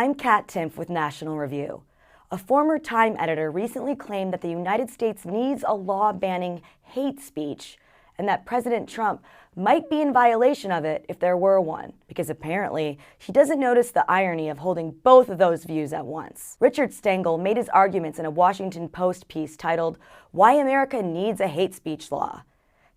I'm Kat Timpf with National Review. A former Time editor recently claimed that the United States needs a law banning hate speech and that President Trump might be in violation of it if there were one, because apparently he doesn't notice the irony of holding both of those views at once. Richard Stengel made his arguments in a Washington Post piece titled, "Why America Needs a Hate Speech Law."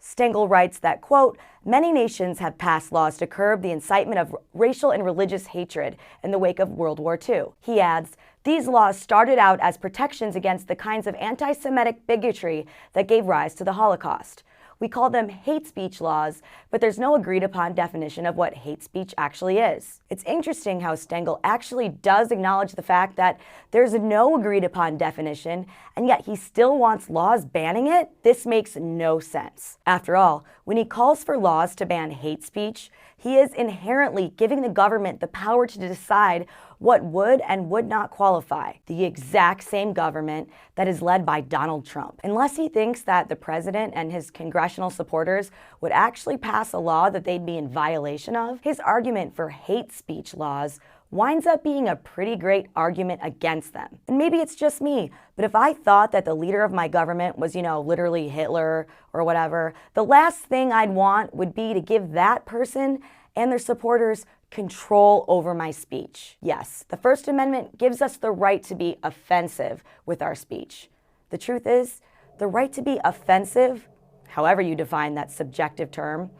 Stengel writes that, quote, "Many nations have passed laws to curb the incitement of racial and religious hatred in the wake of World War II. He adds, "These laws started out as protections against the kinds of anti-Semitic bigotry that gave rise to the Holocaust. We call them hate speech laws, but there's no agreed upon definition of what hate speech actually is." It's interesting how Stengel actually does acknowledge the fact that there's no agreed upon definition, and yet he still wants laws banning it? This makes no sense. After all, when he calls for laws to ban hate speech, he is inherently giving the government the power to decide what would and would not qualify, the exact same government that is led by Donald Trump. Unless he thinks that the president and his congressional supporters would actually pass a law that they'd be in violation of, his argument for hate speech laws winds up being a pretty great argument against them. And maybe it's just me, but if I thought that the leader of my government was, literally Hitler or whatever, the last thing I'd want would be to give that person and their supporters control over my speech. Yes, the First Amendment gives us the right to be offensive with our speech. The truth is, the right to be offensive, however you define that subjective term,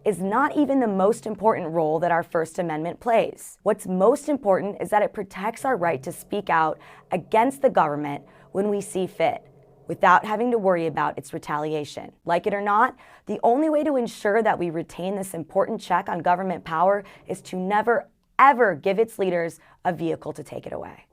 is not even the most important role that our First Amendment plays. What's most important is that it protects our right to speak out against the government when we see fit, without having to worry about its retaliation. Like it or not, the only way to ensure that we retain this important check on government power is to never, ever give its leaders a vehicle to take it away.